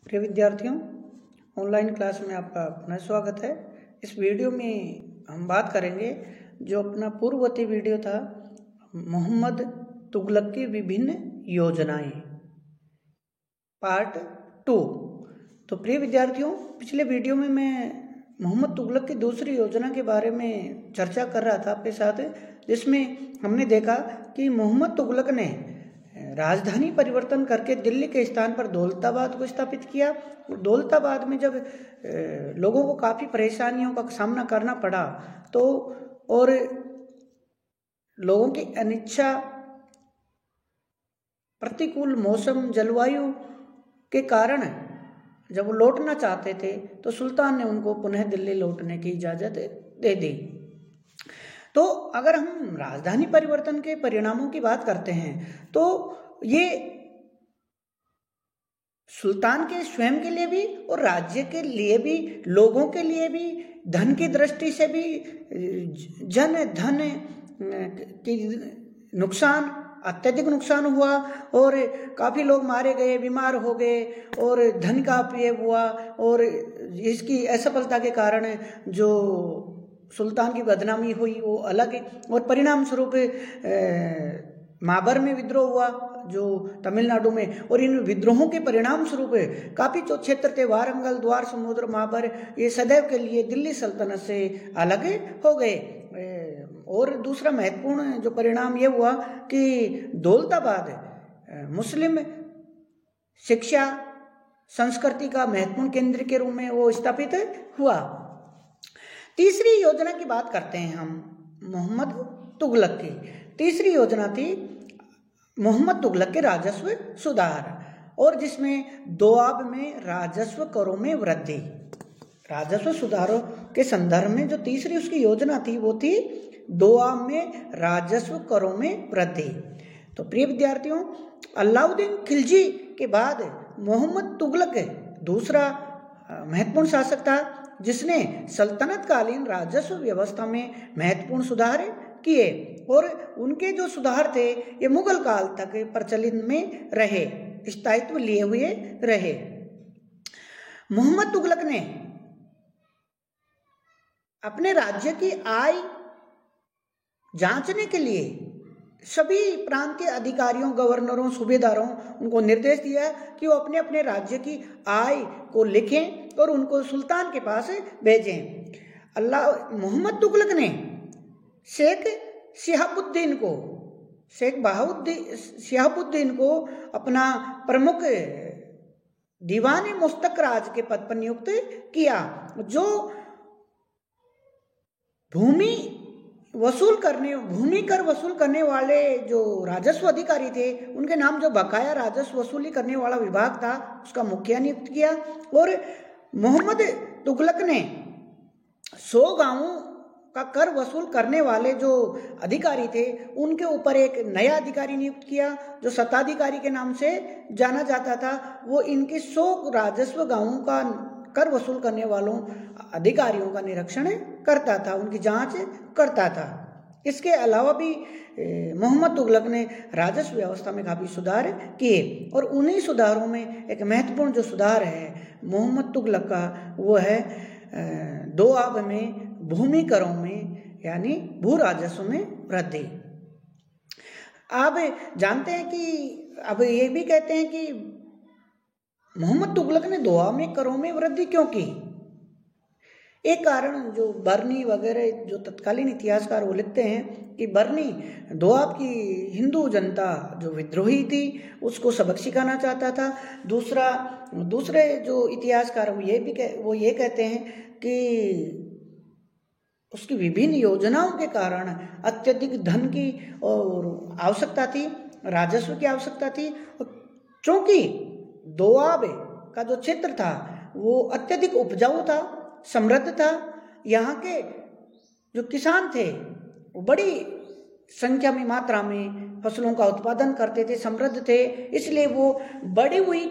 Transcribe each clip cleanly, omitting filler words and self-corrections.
प्रिय विद्यार्थियों, online class में आपका पुनः स्वागत है। इस वीडियो में हम बात करेंगे जो अपना पूर्ववर्ती वीडियो था मोहम्मद तुगलक की विभिन्न योजनाएं, पार्ट 2। तो प्रिय विद्यार्थियों, पिछले वीडियो में मैं मोहम्मद तुगलक की दूसरी योजना के बारे में चर्चा कर रहा था आपके साथ, जिसमें हमने देखा कि मोहम्मद तुगलक ने राजधानी परिवर्तन करके दिल्ली के स्थान पर दौलताबाद को स्थापित किया। दौलताबाद में जब लोगों को काफ़ी परेशानियों का सामना करना पड़ा तो और लोगों की अनिच्छा, प्रतिकूल मौसम, जलवायु के कारण जब वो लौटना चाहते थे तो सुल्तान ने उनको पुनः दिल्ली लौटने की इजाज़त दे दी। तो अगर हम राजधानी परिवर्तन के परिणामों की बात करते हैं तो ये सुल्तान के स्वयं के लिए भी और राज्य के लिए भी, लोगों के लिए भी, धन की दृष्टि से भी, जन धन की नुकसान, अत्यधिक नुकसान हुआ और काफ़ी लोग मारे गए, बीमार हो गए और धन का अपव्यय हुआ। और इसकी असफलता के कारण जो सुल्तान की बदनामी हुई वो अलग है। और परिणाम स्वरूप माबर में विद्रोह हुआ जो तमिलनाडु में, और इन विद्रोहों के परिणाम स्वरूप काफ़ी जो क्षेत्र थे, वारंगल, द्वार समुद्र, माबर, ये सदैव के लिए दिल्ली सल्तनत से अलग हो गए। और दूसरा महत्वपूर्ण जो परिणाम ये हुआ कि दौलताबाद मुस्लिम शिक्षा संस्कृति का महत्वपूर्ण केंद्र के रूप में वो स्थापित हुआ। तीसरी योजना की बात करते हैं हम मोहम्मद तुगलक की। तीसरी योजना थी मोहम्मद तुगलक के राजस्व सुधार, और जिसमें दोआब में राजस्व करों में वृद्धि। राजस्व सुधारों के संदर्भ में जो तीसरी उसकी योजना थी वो थी दोआब में राजस्व करों में वृद्धि। तो प्रिय विद्यार्थियों, अलाउद्दीन खिलजी के बाद मोहम्मद तुगलक दूसरा महत्वपूर्ण शासक था जिसने सल्तनत कालीन राजस्व व्यवस्था में महत्वपूर्ण सुधार किए, और उनके जो सुधार थे ये मुगल काल तक प्रचलित में रहे, स्थायित्व लिए हुए रहे। मोहम्मद तुगलक ने अपने राज्य की आय जांचने के लिए सभी प्रांतीय अधिकारियों, गवर्नरों, सूबेदारों उनको निर्देश दिया कि वो अपने अपने राज्य की आय को लिखें और उनको सुल्तान के पास भेजें। मोहम्मद तुगलक ने शेख शिहाबुद्दीन को अपना प्रमुख दीवान मुस्तक राज के पद पर नियुक्त किया, जो भूमि कर वसूल करने वाले जो राजस्व अधिकारी थे उनके नाम जो बकाया राजस्व वसूली करने वाला विभाग था उसका मुखिया नियुक्त किया। और मोहम्मद तुगलक ने 100 गांवों का कर वसूल करने वाले जो अधिकारी थे उनके ऊपर एक नया अधिकारी नियुक्त किया जो शताधिकारी के नाम से जाना जाता था। वो इनके 100 राजस्व गांवों का कर वसूल करने वालों अधिकारियों का निरीक्षण करता था, उनकी जांच करता था। इसके अलावा भी मोहम्मद तुगलक ने राजस्व व्यवस्था में काफ़ी सुधार किए, और उन्हीं सुधारों में एक महत्वपूर्ण जो सुधार है मोहम्मद तुगलक का वो है दोआब में भूमि करों में यानी भू राजस्व में वृद्धि। आप जानते हैं कि अब ये भी कहते हैं कि मोहम्मद तुगलक ने दोआब में करों में वृद्धि क्यों की। एक कारण जो बर्नी वगैरह जो तत्कालीन इतिहासकार वो लिखते हैं कि बर्नी दोआब की हिंदू जनता जो विद्रोही थी उसको सबक सिखाना चाहता था। दूसरे जो इतिहासकार वो ये कहते हैं कि उसकी विभिन्न योजनाओं के कारण अत्यधिक धन की और आवश्यकता थी, राजस्व की आवश्यकता थी। क्योंकि दोआब का जो क्षेत्र था वो अत्यधिक उपजाऊ था, समृद्ध था, यहाँ के जो किसान थे वो बड़ी संख्या में, मात्रा में फसलों का उत्पादन करते थे, समृद्ध थे, इसलिए वो बढ़ी हुई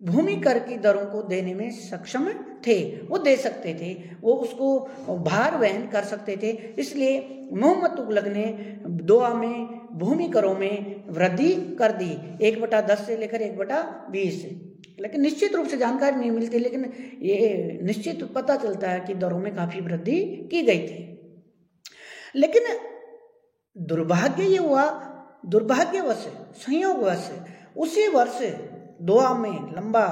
भूमि कर की दरों को देने में सक्षम थे, वो दे सकते थे, वो उसको भार वहन कर सकते थे। इसलिए मोहम्मद तुगलक ने दोआब में भूमि करों में वृद्धि कर दी 1/10 से लेकर 1/20। लेकिन निश्चित रूप से जानकारी नहीं मिलती, लेकिन ये निश्चित पता चलता है कि दरों में काफ़ी वृद्धि की गई थी। लेकिन दुर्भाग्य ये हुआ, दुर्भाग्यवश, संयोगवश उसी वर्ष दोहा में लंबा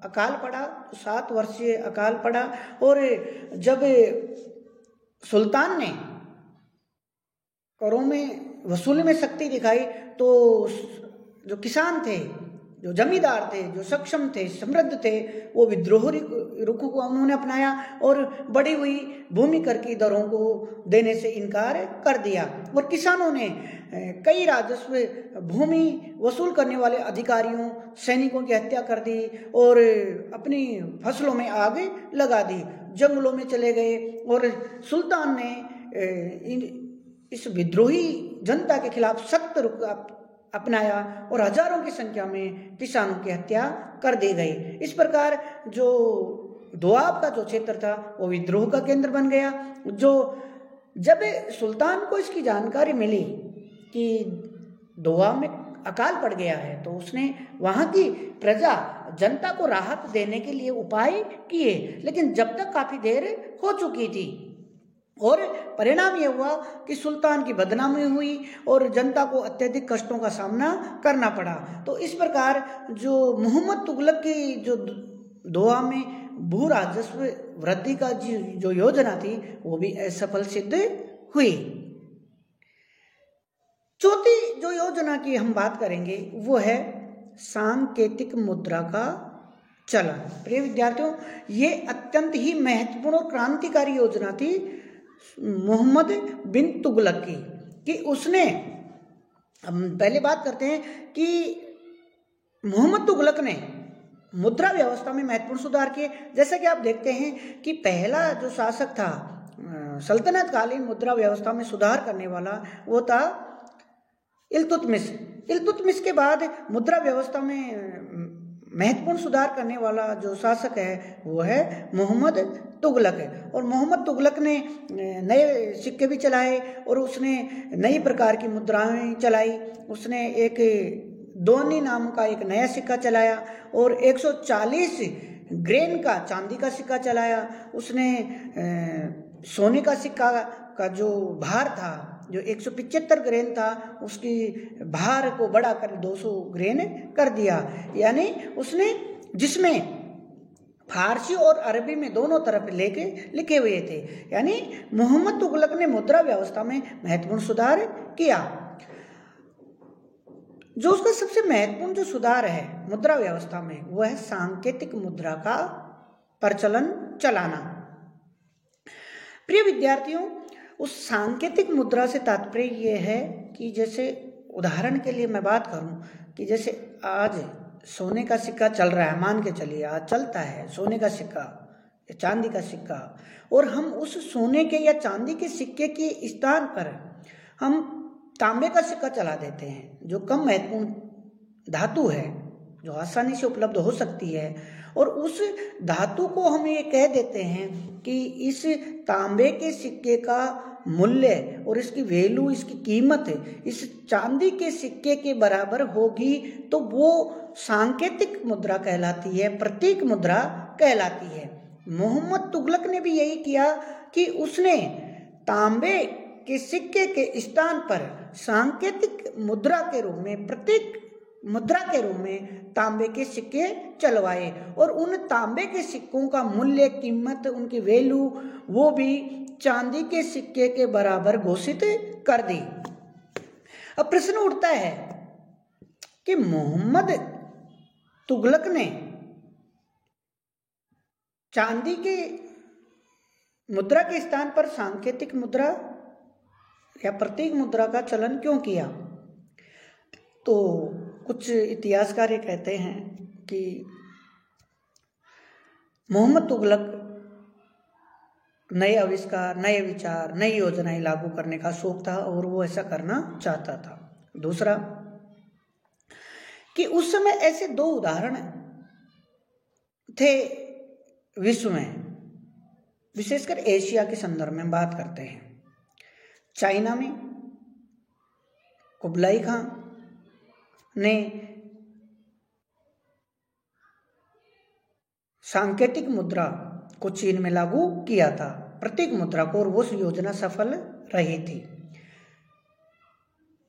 अकाल पड़ा, 7 वर्षीय अकाल पड़ा। और जब सुल्तान ने करों में वसूली में शक्ति दिखाई तो जो किसान थे, जो जमींदार थे, जो सक्षम थे, समृद्ध थे, वो विद्रोह रुख को उन्होंने अपनाया और बढ़ी हुई भूमि कर की दरों को देने से इनकार कर दिया। और किसानों ने कई राजस्व भूमि वसूल करने वाले अधिकारियों, सैनिकों की हत्या कर दी और अपनी फसलों में आग लगा दी, जंगलों में चले गए। और सुल्तान ने इस विद्रोही जनता के खिलाफ सख्त रुख अपनाया और हजारों की संख्या में किसानों की हत्या कर दी गई। इस प्रकार जो दोआब का जो क्षेत्र था वो विद्रोह का केंद्र बन गया। जो जब सुल्तान को इसकी जानकारी मिली कि दोआब में अकाल पड़ गया है, तो उसने वहाँ की प्रजा, जनता को राहत देने के लिए उपाय किए, लेकिन जब तक काफ़ी देर हो चुकी थी और परिणाम ये हुआ कि सुल्तान की बदनामी हुई और जनता को अत्यधिक कष्टों का सामना करना पड़ा। तो इस प्रकार जो मोहम्मद तुगलक की जो दोहा में भू राजस्व वृद्धि का जो योजना थी वो भी असफल सिद्ध हुई। चौथी जो योजना की हम बात करेंगे वो है सांकेतिक मुद्रा का चलन। प्रिय विद्यार्थियों, ये अत्यंत ही महत्वपूर्ण और क्रांतिकारी योजना थी मोहम्मद बिन तुगलक की, कि उसने, हम पहले बात करते हैं कि मोहम्मद तुगलक ने मुद्रा व्यवस्था में महत्वपूर्ण सुधार किए। जैसा कि आप देखते हैं कि पहला जो शासक था सल्तनत कालीन मुद्रा व्यवस्था में सुधार करने वाला वो था इल्तुतमिश। इल्तुतमिश के बाद मुद्रा व्यवस्था में महत्वपूर्ण सुधार करने वाला जो शासक है वो है मोहम्मद तुगलक है। और मोहम्मद तुगलक ने नए सिक्के भी चलाए और उसने नई प्रकार की मुद्राएं चलाई। उसने एक दोनी नाम का एक नया सिक्का चलाया और 140 ग्रेन का चांदी का सिक्का चलाया। उसने सोने का सिक्का का जो भार था, जो 175 ग्रेन था, उसकी भार को बढ़ाकर 200 ग्रेन कर दिया। यानी उसने, जिसमें फारसी और अरबी में दोनों तरफ लेके लिखे हुए थे, यानी मोहम्मद तुगलक ने मुद्रा व्यवस्था में महत्वपूर्ण सुधार किया। जो उसका सबसे महत्वपूर्ण जो सुधार है मुद्रा व्यवस्था में वो है सांकेतिक मुद्रा का प्रचलन चलाना। प्रिय विद्यार्थियों, उस सांकेतिक मुद्रा से तात्पर्य ये है कि जैसे उदाहरण के लिए मैं बात करूं कि जैसे आज सोने का सिक्का चल रहा है, मान के चलिए आज चलता है सोने का सिक्का या चांदी का सिक्का, और हम उस सोने के या चांदी के सिक्के के स्थान पर हम तांबे का सिक्का चला देते हैं, जो कम महत्वपूर्ण धातु है, जो आसानी से उपलब्ध हो सकती है, और उस धातु को हम ये कह देते हैं कि इस तांबे के सिक्के का मूल्य और इसकी वैल्यू, इसकी कीमत इस चांदी के सिक्के के बराबर होगी, तो वो सांकेतिक मुद्रा कहलाती है, प्रतीक मुद्रा कहलाती है। मोहम्मद तुगलक ने भी यही किया कि उसने तांबे के सिक्के के स्थान पर सांकेतिक मुद्रा के रूप में, प्रतीक मुद्रा के रूप में तांबे के सिक्के चलवाए और उन तांबे के सिक्कों का मूल्य, कीमत, उनकी वैल्यू वो भी चांदी के सिक्के के बराबर घोषित कर दी। अब प्रश्न उठता है कि मोहम्मद तुगलक ने चांदी के मुद्रा के स्थान पर सांकेतिक मुद्रा या प्रतीक मुद्रा का चलन क्यों किया? तो कुछ इतिहासकार ये कहते हैं कि मोहम्मद तुगलक नए आविष्कार, नए विचार, नई योजनाएं लागू करने का शौक था और वो ऐसा करना चाहता था। दूसरा कि उस समय ऐसे 2 उदाहरण थे विश्व में, विशेषकर एशिया के संदर्भ में बात करते हैं। चाइना में कुबलाई खां ने सांकेतिक मुद्रा को चीन में लागू किया था, प्रतीक मुद्रा को, और वो योजना सफल रही थी।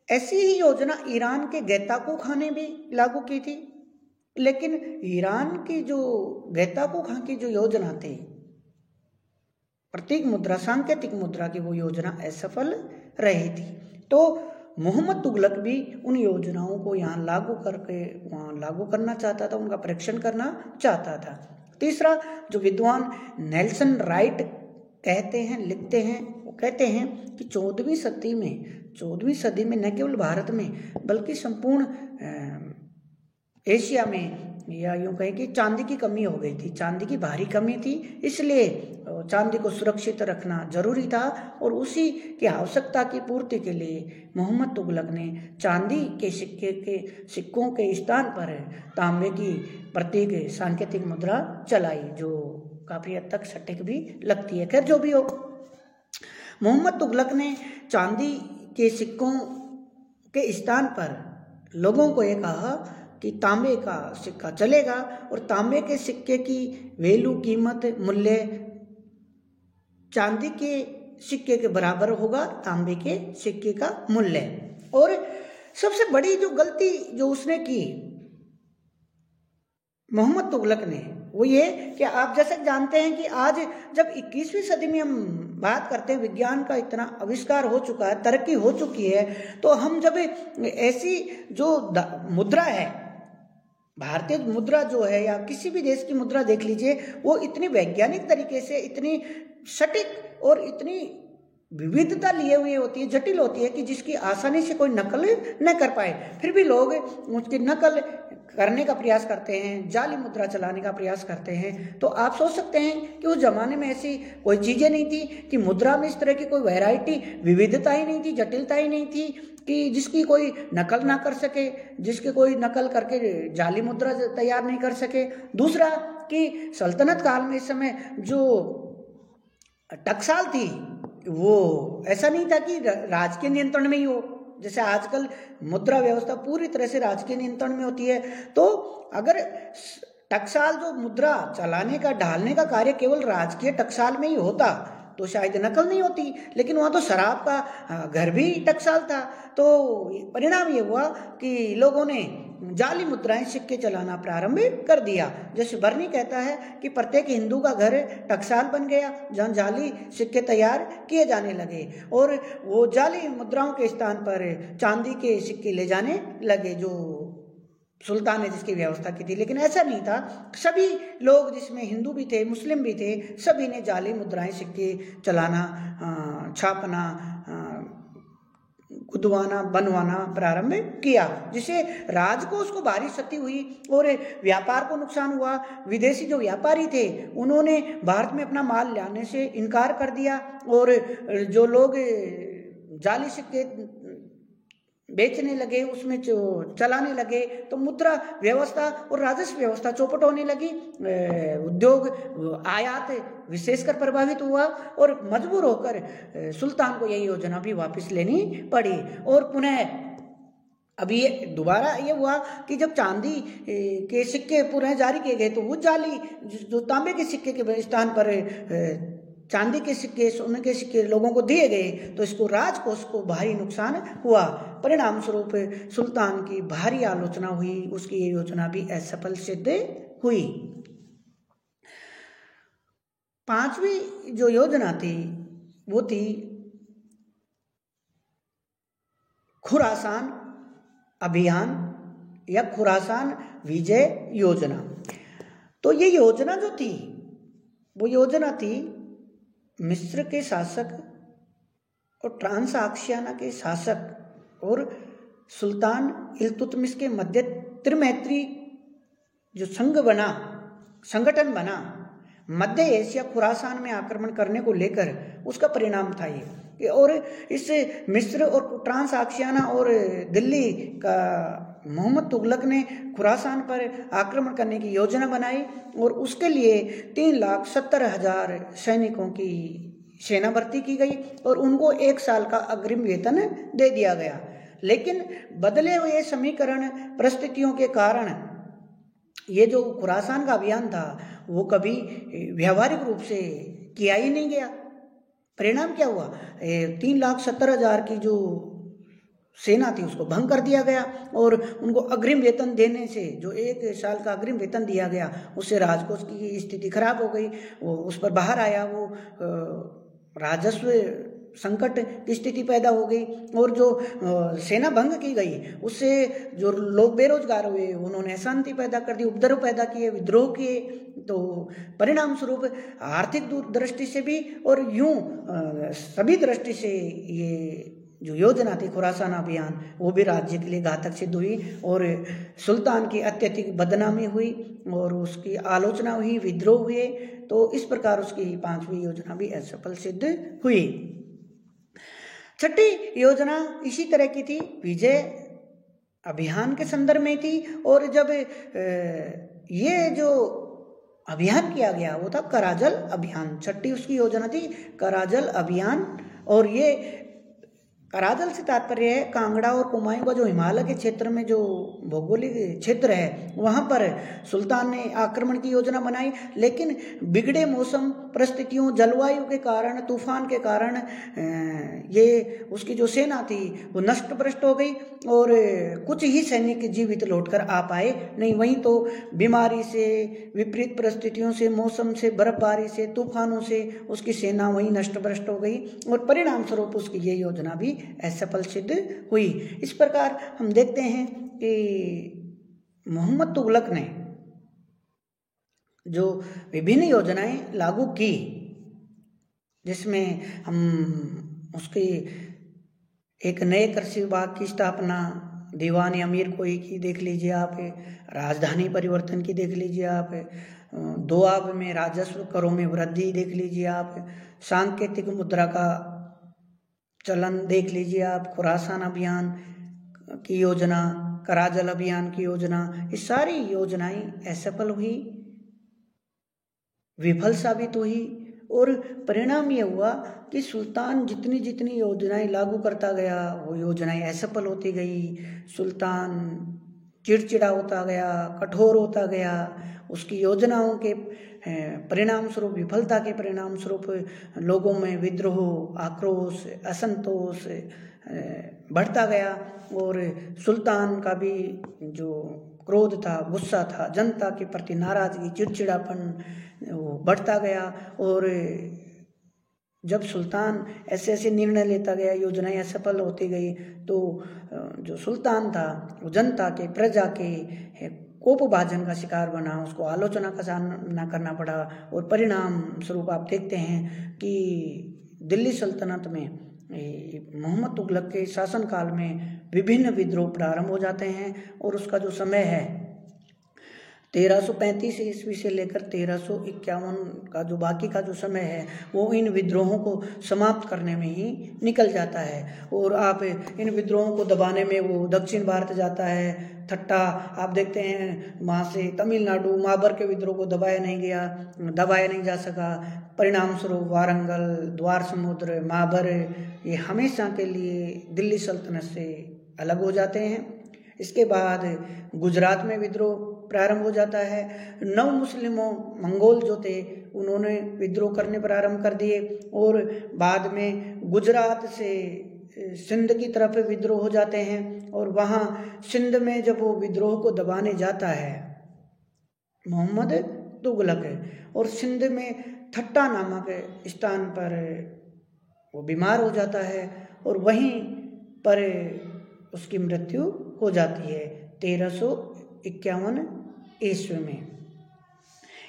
ऐसी ही योजना ईरान के गैताकू खां ने भी लागू की थी, लेकिन ईरान की जो गैताकू खां की जो योजना थी प्रतीक मुद्रा, सांकेतिक मुद्रा की, वो योजना असफल रही थी। तो मोहम्मद तुगलक भी उन योजनाओं को यहाँ लागू करना चाहता था, उनका परीक्षण करना चाहता था। तीसरा, जो विद्वान नेल्सन राइट कहते हैं, लिखते हैं, वो कहते हैं कि 14वीं सदी में न केवल भारत में बल्कि संपूर्ण एशिया में, या यूं कहें कि चांदी की कमी हो गई थी, चांदी की भारी कमी थी, इसलिए चांदी को सुरक्षित रखना जरूरी था। और उसी की आवश्यकता की पूर्ति के लिए मोहम्मद तुगलक ने चांदी के सिक्कों के स्थान पर तांबे की प्रतीक सांकेतिक मुद्रा चलाई, जो काफी हद तक सटीक भी लगती है। खैर, जो भी हो, मोहम्मद तुगलक ने चांदी के सिक्कों के स्थान पर लोगों को ये कहा कि तांबे का सिक्का चलेगा, और तांबे के सिक्के की वैल्यू, कीमत, मूल्य चांदी के सिक्के के बराबर होगा, तांबे के सिक्के का मूल्य। और सबसे बड़ी जो गलती जो उसने की मोहम्मद तुगलक ने, वो ये कि आप जैसे जानते हैं कि आज जब 21वीं सदी में हम बात करते हैं, विज्ञान का इतना आविष्कार हो चुका है, तरक्की हो चुकी है, तो हम जब ऐसी जो मुद्रा है, भारतीय मुद्रा जो है या किसी भी देश की मुद्रा देख लीजिए, वो इतनी वैज्ञानिक तरीके से, इतनी सटीक और इतनी विविधता लिए हुए होती है, जटिल होती है कि जिसकी आसानी से कोई नकल न कर पाए। फिर भी लोग उसकी नकल करने का प्रयास करते हैं, जाली मुद्रा चलाने का प्रयास करते हैं। तो आप सोच सकते हैं कि उस जमाने में ऐसी कोई चीज़ें नहीं थी कि मुद्रा में इस तरह की कोई वैरायटी, विविधता ही नहीं थी, जटिलता ही नहीं थी कि जिसकी कोई नकल ना कर सके, जिसके कोई नकल करके जाली मुद्रा तैयार नहीं कर सके। दूसरा कि सल्तनत काल में इस समय जो टकसाल थी, वो ऐसा नहीं था कि राजकीय नियंत्रण में ही हो, जैसे आजकल मुद्रा व्यवस्था पूरी तरह से राजकीय नियंत्रण में होती है। तो अगर टकसाल जो मुद्रा चलाने का, ढालने का कार्य केवल राजकीय टकसाल में ही होता तो शायद नकल नहीं होती, लेकिन वहाँ तो शराब का घर भी टकसाल था। तो परिणाम ये हुआ कि लोगों ने जाली मुद्राएं, सिक्के चलाना प्रारंभ कर दिया। जैसे बर्नी कहता है कि प्रत्येक हिंदू का घर टकसाल बन गया, जहाँ जाली सिक्के तैयार किए जाने लगे, और वो जाली मुद्राओं के स्थान पर चांदी के सिक्के ले जाने लगे, जो सुल्तान ने जिसकी व्यवस्था की थी। लेकिन ऐसा नहीं था, सभी लोग, जिसमें हिंदू भी थे, मुस्लिम भी थे, सभी ने जाली मुद्राएं, सिक्के चलाना, छापना, खुदवाना, बनवाना प्रारंभ किया, जिससे राजकोष को भारी क्षति हुई और व्यापार को नुकसान हुआ। विदेशी जो व्यापारी थे उन्होंने भारत में अपना माल लाने से इनकार कर दिया, और जो लोग जाली सिक्के बेचने लगे, उसमें जो चलाने लगे, तो मुद्रा व्यवस्था और राजस्व व्यवस्था चौपट होने लगी। उद्योग, आयात विशेषकर प्रभावित हुआ, और मजबूर होकर सुल्तान को यही योजना भी वापस लेनी पड़ी। और पुनः अभी ये दोबारा ये हुआ कि जब चांदी के सिक्के पुनः जारी किए गए, तो वो जाली जो तांबे के सिक्के के स्थान पर चांदी के सिक्के, सोने के सिक्के लोगों को दिए गए, तो इसको राजकोष को भारी नुकसान हुआ। परिणाम स्वरूप सुल्तान की भारी आलोचना हुई, उसकी ये योजना भी असफल सिद्ध हुई। पांचवी जो योजना थी वो थी खुरासान अभियान या खुरासान विजय योजना। तो ये योजना जो थी वो योजना थी मिस्र के शासक और ट्रांसआक्शियाना के शासक और सुल्तान इल्तुतमिश के मध्य त्रिमैत्री जो संगठन बना मध्य एशिया खुरासान में आक्रमण करने को लेकर, उसका परिणाम था ये। और इस मिस्र और ट्रांसआक्शियाना और दिल्ली का मोहम्मद तुगलक ने खुरासान पर आक्रमण करने की योजना बनाई, और उसके लिए 3,70,000 सैनिकों की सेना भर्ती की गई, और उनको 1 साल का अग्रिम वेतन दे दिया गया। लेकिन बदले हुए समीकरण परिस्थितियों के कारण ये जो खुरासान का अभियान था वो कभी व्यावहारिक रूप से किया ही नहीं गया। परिणाम क्या हुआ? 3,70,000 की जो सेना थी उसको भंग कर दिया गया और उनको अग्रिम वेतन देने से, जो 1 साल का अग्रिम वेतन दिया गया, उससे राजकोष की स्थिति खराब हो गई। वो उस पर बाहर आया, वो राजस्व संकट की स्थिति पैदा हो गई और जो सेना भंग की गई उससे जो लोग बेरोजगार हुए, उन्होंने अशांति पैदा कर दी, उपद्रव पैदा किए, विद्रोह किए। तो परिणाम स्वरूप आर्थिक दृष्टि से भी और यूं सभी दृष्टि से ये जो योजना थी खुरासान अभियान, वो भी राज्य के लिए घातक सिद्ध हुई और सुल्तान की अत्यधिक बदनामी हुई और उसकी आलोचना हुई, विद्रोह हुए। तो इस प्रकार उसकी 5वीं योजना भी असफल सिद्ध हुई। 6ठी योजना इसी तरह की थी, विजय अभियान के संदर्भ में थी। और जब ये जो अभियान किया गया वो था कराजल अभियान। 6ठी उसकी योजना थी कराजल अभियान। और ये कराजल से तात्पर्य है कांगड़ा और कुमायूं का जो हिमालय के क्षेत्र में जो भौगोलिक क्षेत्र है वहाँ पर सुल्तान ने आक्रमण की योजना बनाई, लेकिन बिगड़े मौसम परिस्थितियों, जलवायु के कारण, तूफान के कारण ये उसकी जो सेना थी वो नष्ट भ्रष्ट हो गई और कुछ ही सैनिक जीवित लौटकर आ पाए नहीं। वहीं तो बीमारी से, विपरीत परिस्थितियों से, मौसम से, बर्फबारी से, तूफानों से उसकी सेना वहीं नष्ट भ्रष्ट हो गई और परिणाम स्वरूप उसकी ये योजना भी असफल सिद्ध हुई। इस प्रकार हम देखते हैं कि मोहम्मद तुगलक ने जो विभिन्न योजनाएं लागू की, जिसमें हम उसके एक नए कृषि विभाग की स्थापना, दीवान अमीर कोई की देख लीजिए आप, राजधानी परिवर्तन की देख लीजिए आप, दोआब में राजस्व करों में वृद्धि देख लीजिए आप, सांकेतिक मुद्रा का चलन देख लीजिए आप, खुरासान अभियान की योजना, कराजल अभियान की योजना, ये सारी योजनाएं असफल हुई, विफल साबित हुई और परिणाम ये हुआ कि सुल्तान जितनी जितनी योजनाएं लागू करता गया वो योजनाएं असफल होती गई। सुल्तान चिड़चिड़ा होता गया, कठोर होता गया। उसकी योजनाओं के परिणाम स्वरूप, विफलता के परिणाम स्वरूप लोगों में विद्रोह, आक्रोश, असंतोष बढ़ता गया और सुल्तान का भी जो क्रोध था, गुस्सा था, जनता के प्रति नाराजगी, चिड़चिड़ापन वो बढ़ता गया। और जब सुल्तान ऐसे ऐसे निर्णय लेता गया, योजनाएं असफल होती गई, तो जो सुल्तान था वो जनता के, प्रजा के कोपभाजन का शिकार बना, उसको आलोचना का सामना करना पड़ा और परिणाम स्वरूप आप देखते हैं कि दिल्ली सल्तनत में मोहम्मद तुगलक के शासनकाल में विभिन्न विद्रोह प्रारंभ हो जाते हैं और उसका जो समय है 1335 ईस्वी से लेकर 1351 का जो बाकी का जो समय है वो इन विद्रोहों को समाप्त करने में ही निकल जाता है। और आप इन विद्रोहों को दबाने में वो दक्षिण भारत जाता है। ठट्टा आप देखते हैं, वहाँ से तमिलनाडु, माबर के विद्रोह को दबाया नहीं जा सका। परिणाम स्वरूप वारंगल, द्वार समुद्र, माबर ये हमेशा के लिए दिल्ली सल्तनत से अलग हो जाते हैं। इसके बाद गुजरात में विद्रोह प्रारंभ हो जाता है। नव मुस्लिमों, मंगोल जो थे, उन्होंने विद्रोह करने प्रारंभ कर दिए और बाद में गुजरात से सिंध की तरफ विद्रोह हो जाते हैं। और वहाँ सिंध में जब वो विद्रोह को दबाने जाता है मोहम्मद तुगलक, और सिंध में ठट्टा नामक स्थान पर वो बीमार हो जाता है और वहीं पर उसकी मृत्यु हो जाती है 1351 ईस्वी में।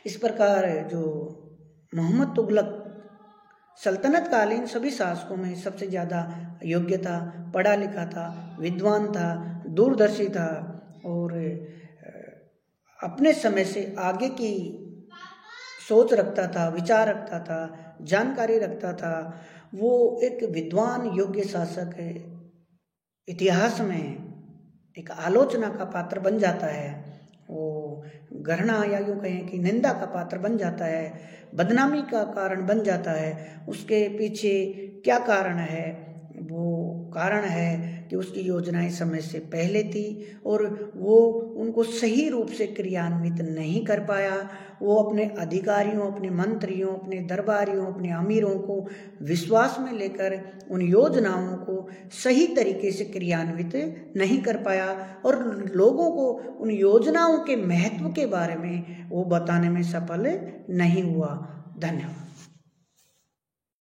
इस प्रकार जो मोहम्मद तुगलक सल्तनत कालीन सभी शासकों में सबसे ज़्यादा योग्य था, पढ़ा लिखा था, विद्वान था, दूरदर्शी था और अपने समय से आगे की सोच रखता था, विचार रखता था, जानकारी रखता था। वो एक विद्वान, योग्य शासक इतिहास में एक आलोचना का पात्र बन जाता है। वो घृणा या यूँ कहें कि निंदा का पात्र बन जाता है, बदनामी का कारण बन जाता है। उसके पीछे क्या कारण है? वो कारण है कि उसकी योजनाएं समय से पहले थी और वो उनको सही रूप से क्रियान्वित नहीं कर पाया। वो अपने अधिकारियों, अपने मंत्रियों, अपने दरबारियों, अपने अमीरों को विश्वास में लेकर उन योजनाओं को सही तरीके से क्रियान्वित नहीं कर पाया और लोगों को उन योजनाओं के महत्व के बारे में वो बताने में सफल नहीं हुआ। धन्यवाद।